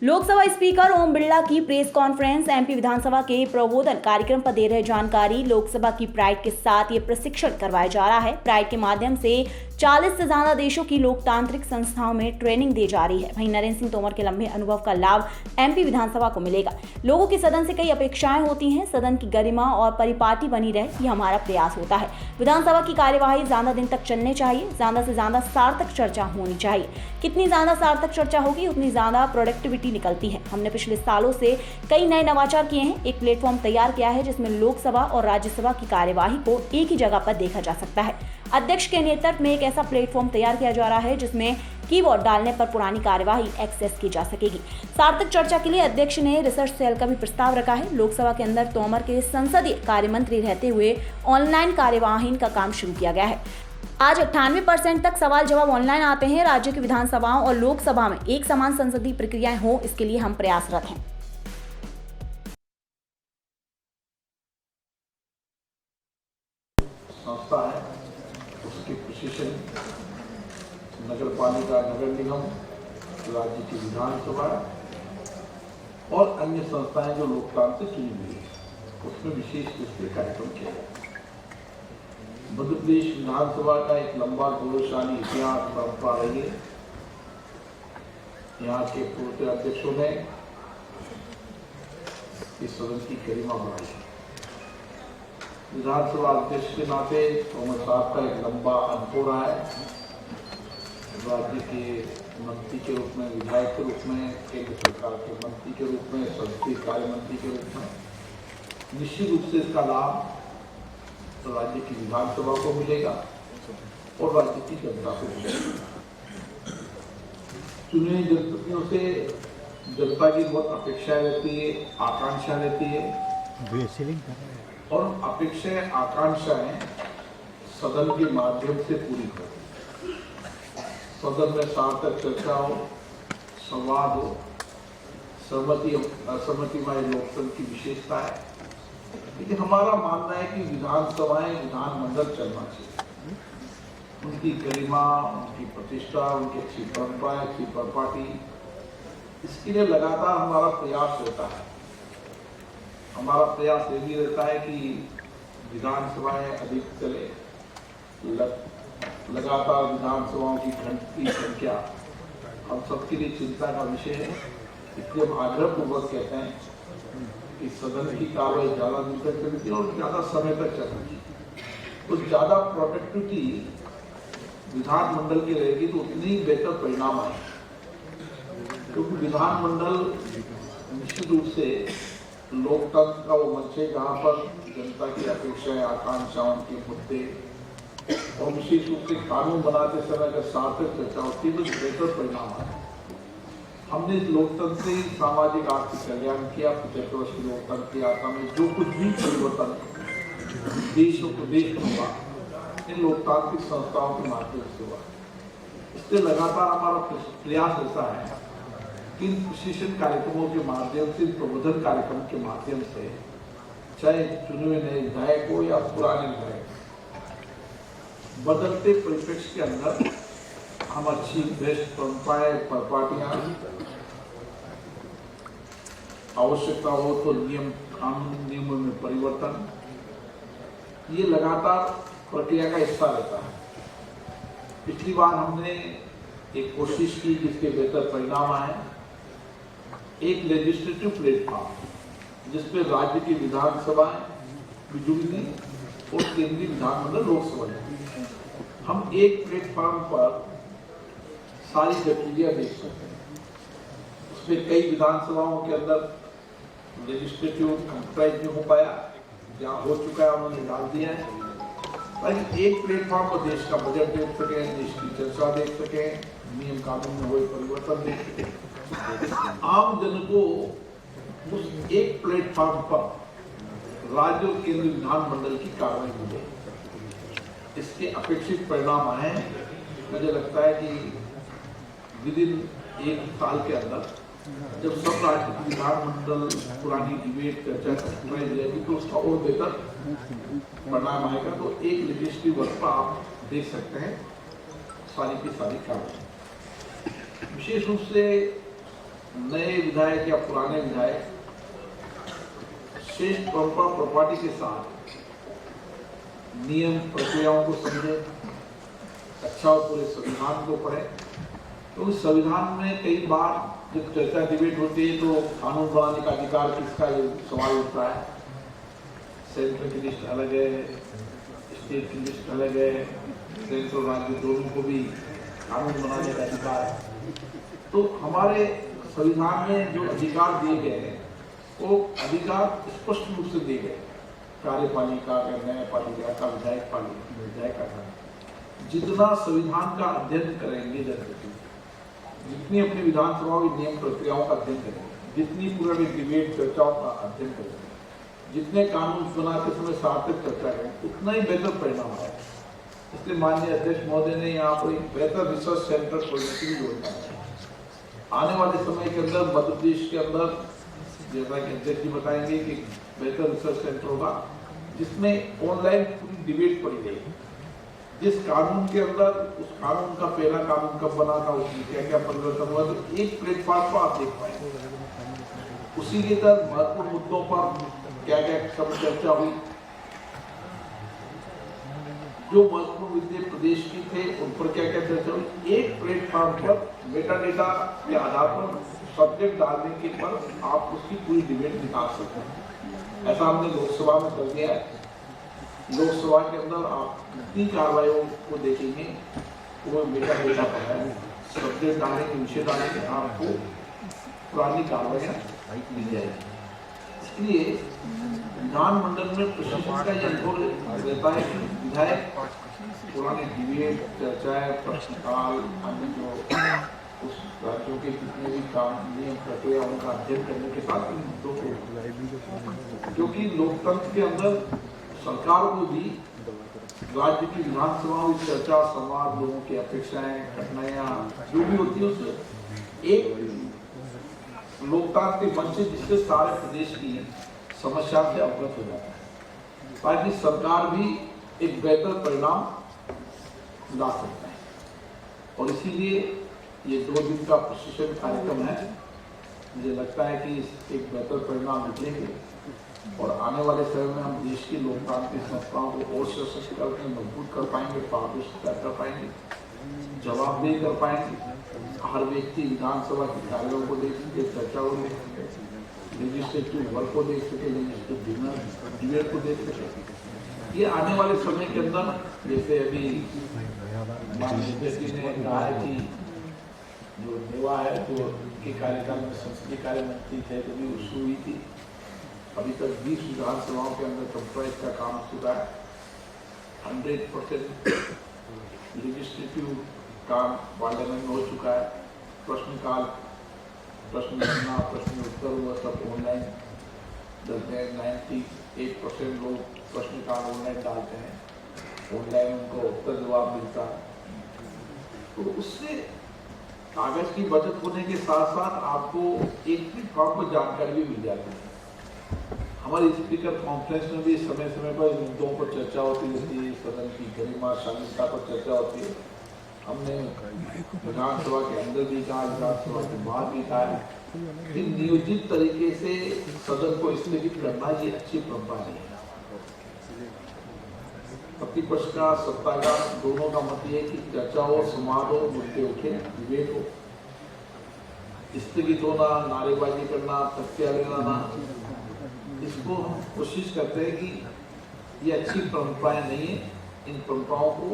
Lok Sabha speaker Om Birla की press conference. MP विधानसभा के प्रबोधन कार्यक्रम पर दे रहे जानकारी। लोकसभा की प्राइड के साथ ये प्रशिक्षण करवाया जा रहा है। प्राइड के माध्यम से 40 से ज्यादा देशों की लोकतांत्रिक संस्थाओं में ट्रेनिंग दी जा रही है। वहीं नरेंद्र सिंह तोमर के लंबे अनुभव का लाभ एमपी विधानसभा को मिलेगा। लोगों की सदन से कई अपेक्षाएं होती हैं। सदन की गरिमा और परिपाटी बनी रहे, ये हमारा प्रयास होता है। विधानसभा की कार्यवाही ज्यादा दिन तक चलनी चाहिए। ज्यादा से ज्यादा सार्थक चर्चा होनी चाहिए। कितनी ज्यादा सार्थक चर्चा होगी उतनी ज्यादा प्रोडक्टिविटी निकलती है। हमने पिछले सालों से कई नए नवाचार किए हैं। एक प्लेटफॉर्म तैयार किया है जिसमें लोकसभा और राज्यसभा की कार्यवाही को एक ही जगह पर देखा जा सकता है। अध्यक्ष के नेतृत्व में एक ऐसा प्लेटफॉर्म तैयार किया जा रहा है जिसमें कीबोर्ड डालने पर पुरानी कार्यवाही एक्सेस की जा सकेगी। सार्थक चर्चा के लिए अध्यक्ष ने रिसर्च सेल का भी प्रस्ताव रखा है। लोकसभा के अंदर तोमर के संसदीय कार्य मंत्री रहते हुए ऑनलाइन कार्यवाही का काम शुरू किया गया है। आज 98% तक सवाल जवाब ऑनलाइन आते हैं। राज्य की विधानसभाओं और लोकसभा में एक समान संसदीय प्रक्रियाएं हो, इसके लिए हम प्रयासरत हैं। संस्था है, उसकी प्रशिक्षण नगर पालिका, नगर निगम, राज्य की विधानसभा और अन्य संस्थाएं जो लोकतांत्रिक चुनी हुई है, उसमें विशेष रूप से कार्यक्रम किया जाता है। मध्य प्रदेश विधानसभा का एक लंबा गौरवशाली इतिहास परंपरा रही है। यहाँ के पूर्व अध्यक्षों ने इस सदन की गरिमा बढ़ाई है। विधानसभा अध्यक्ष के नाते तोमर साहब का एक लंबा अनुभव रहा है। राज्य के मंत्री के रूप में, विधायक के रूप में, केंद्र सरकार के मंत्री के रूप में, संसदीय कार्य मंत्री के रूप में। निश्चित रूप से इसका लाभ तो राज्य की विधानसभा को मिलेगा और राज्य की जनता को मिलेगा। चुने हुए जनप्रतिनिधियों से जनता की बहुत अपेक्षाएं रहती है, आकांक्षा रहती है और अपेक्षाएं, आकांक्षाएं सदन के माध्यम से पूरी हो। सदन में सार्थक चर्चा हो, संवाद हो, सहमति असहमतिमय लोकतंत्र की विशेषता है। लेकिन हमारा मानना है कि विधानसभाएं, विधानमंडल चलना चाहिए। उनकी गरिमा, उनकी प्रतिष्ठा, उनकी अच्छी परंपरा, अच्छी परिपाटी, इसके लिए लगातार हमारा प्रयास रहता है। हमारा प्रयास ये भी रहता है कि विधानसभाएं अधिक चले। लगातार विधानसभाओं की घंटी संख्या हम सबके लिए चिंता का विषय है। इसलिए हम आग्रहपूर्वक कहते हैं कि सदन की कार्रवाई ज्यादा दिन तक चलनी चाहिए और ज्यादा समय तक चलनी चाहिए। तो ज्यादा प्रोडक्टिविटी विधानमंडल की रहेगी तो उतनी ही बेहतर परिणाम आए, क्योंकि विधानमंडल निश्चित रूप से लोकतंत्र का वो मंच है जहाँ पर जनता की अपेक्षाएं, आकांक्षाओं के मुद्दे और विशेष रूप से कानून बनाते समय अगर सार्थक चर्चा होती है तो बेहतर परिणाम आए। हमने लोकतंत्र सामाजिक आर्थिक कल्याण किया। 75 वर्ष की लोकतंत्र की यात्रा में जो कुछ भी परिवर्तन देश और प्रदेश में हुआ, इन लोकतांत्रिक संस्थाओं के माध्यम से हुआ। इससे लगातार हमारा प्रयास रहता है कि इन प्रशिक्षण कार्यक्रमों के माध्यम से, प्रबोधन कार्यक्रम के माध्यम से, चाहे चुने हुए नए विधायक हो या पुराने विधायक, बदलते परिप्रेक्ष्य के अंदर हम अच्छी बेस्ट परंपराएं, परिपाटियां, आवश्यकता हो तो नियम, कानून नियमों में परिवर्तन, ये लगातार प्रक्रिया का हिस्सा रहता है। पिछली बार हमने एक कोशिश की जिसके बेहतर परिणाम आए। एक लेजिस्लेटिव प्लेटफॉर्म जिसपे राज्य की विधानसभाएं भी जुड़ी थी और केंद्रीय विधानमंडल, लोकसभा, हम एक प्लेटफॉर्म पर सारी गतिविधियां देख सकते हैं। उसमें कई विधानसभाओं के अंदर लेजिस्लेटिव कंप्राइज नहीं हो पाया, जहाँ हो चुका है उन्होंने डाल दिया है, ताकि एक प्लेटफॉर्म पर देश का बजट देख सके, देश की चर्चा देख सके, नियम कानून में हुए परिवर्तन देख सके। आम जन को उस एक प्लेटफॉर्म पर राज्य और केंद्रीय विधानमंडल की कार्रवाई मिले। इसके अपेक्षित परिणाम आए। मुझे लगता है कि विद इन एक साल के अंदर जब सब राज्य की विधानमंडल पुरानी डिबेट, चर्चा करवाई जाएगी तो उसका और बेहतर परिणाम आएगा। तो एक लेजिस्लेटिव वर्ष पर आप देख सकते हैं सारी की सारी कार्रवाई। विशेष रूप से नए विधायक या पुराने विधायक शेष परंपरा प्रॉपर्टी के साथ नियम प्रक्रियाओं को समझे, अच्छा और पूरे संविधान को पढ़े। तो उस संविधान में कई बार जब चर्चा डिबेट होती है तो कानून बनाने का अधिकार किसका सवाल उठता है। सेंट्रल की लिस्ट अलग है, स्टेट की लिस्ट अलग है, सेंट्रल राज्य दोनों को भी कानून बनाने का अधिकार है। तो हमारे संविधान में जो अधिकार दिए गए हैं वो अधिकार स्पष्ट रूप से दिए गए, कार्यपालिका का, न्यायपालिका का, विधायक का। जितना संविधान का अध्ययन करेंगे जितनी अपनी विधानसभा की नियम प्रक्रियाओं का अध्ययन करेंगे, जितनी पुरानी डिबेट चर्चाओं का अध्ययन करेंगे, जितने कानून बनाते समय सार्थक चर्चा करेंगे, उतना ही बेहतर परिणाम आएगा। इसलिए माननीय अध्यक्ष महोदय ने यहाँ पर एक बेहतर रिसर्च सेंटर खोलने की योजना है। आने वाले समय के अंदर मध्य प्रदेश के अंदर, जैसा कि अध्यक्ष जी बताएंगे, कि बेहतर रिसर्च सेंटर होगा जिसमें ऑनलाइन पूरी डिबेट पड़ी जाएगी। जिस कानून के अंदर उस कानून का पहला कानून कब बना था, उसमें क्या क्या परिवर्तन हुआ, तो एक प्लेटफॉर्म पर आप देख पाएंगे। उसी के तहत महत्वपूर्ण मुद्दों पर क्या क्या सब चर्चा हुई, जो महत्वपूर्ण मुद्दे प्रदेश की थे उन पर क्या क्या चर्चा हुई। एक प्लेटफॉर्म पर मेटा डेटा के आधार पर सब्जेक्ट डालने के पर आप उसकी पूरी डिबेट निकाल सकते हैं। ऐसा हमने लोकसभा में कर दिया है। लोकसभा के अंदर आप जितनी कार्रवाइयों को देखेंगे वो मेटा डेटा पर है, सब्जेक्ट डालने के, विषय डालने के, आपको पुरानी कार्रवाइयाँ मिल जाएगी। इसलिए विधानमंडल में प्रशासन का यह अनुभव रहता है कि विधायक पुराने डिबेट, चर्चाएं, प्रश्नकाल, अन्य जो उस राज्यों के जितने भी काम, नियम, प्रक्रिया, उनका अध्ययन करने के साथ इन मुद्दों को, क्योंकि लोकतंत्र के अंदर सरकार को भी राज्य की विधानसभाओं की चर्चा, संवाद, लोगों की अपेक्षाएं, कठिनाइयां जो भी होती है उससे एक लोकतांत्रिक मंच जिससे सारे प्रदेश की समस्या से अवगत हो जाता है, ताकि सरकार भी एक बेहतर परिणाम ला सकता है। और इसीलिए ये 2 दिन का प्रशिक्षण कार्यक्रम है। मुझे लगता है कि एक बेहतर परिणाम निकलेंगे और आने वाले समय में हम देश की लोकतांत्रिक संस्थाओं को और सशक्त करके मजबूत कर पाएंगे, पारदर्शिता कर पाएंगे, जवाबदेही कर पाएंगे। हर व्यक्ति विधानसभा की कार्यों को देख सके, चर्चा को देख सके, लेजिस्लेटिव वर्क को देख सके, लेजिस्लेटिव डिबेट को देख सके। ये आने वाले समय के अंदर, जैसे अभी माननीय जी ने कहा है कि जो नेवा है, जो के कार्यकाल में संसदीय कार्य मंत्री थे, तभी शुरू हुई थी। अभी तक 20 विधानसभाओं के अंदर कंप्राइज का काम शुरू है। 100% लेजिस्लेटिव काम पार्लियामेंट में हो चुका है। प्रश्नकाल, प्रश्न करना, प्रश्न उत्तर हुआ सब ऑनलाइन डलते हैं। 98% लोग प्रश्नकाल ऑनलाइन डालते हैं, ऑनलाइन उनको उत्तर जवाब मिलता है। तो उससे कागज की बचत होने के साथ साथ आपको एक प्लेटफॉर्म पर जानकारी भी मिल जाती है। हमारी स्पीकर कॉन्फ्रेंस में भी समय समय पर मुद्दों पर चर्चा होती रहती है, सदन की गरिमा, शालीनता पर चर्चा होती है। हमने विधानसभा के अंदर भी कहा, विधानसभा के बाहर भी कहा कि नियोजित तरीके से सदन को स्थगित करना ये अच्छी परंपरा नहीं है। प्रतिपक्ष का, सत्ता का, दोनों का मत ये है कि चर्चा हो, संवाद हो, मुद्दे उठे, विवेक हो। स्थगित होना, नारेबाजी करना, तख्तियां लगाना, इसको हम कोशिश करते हैं कि ये अच्छी परंपराएं नहीं है। इन परंपराओं को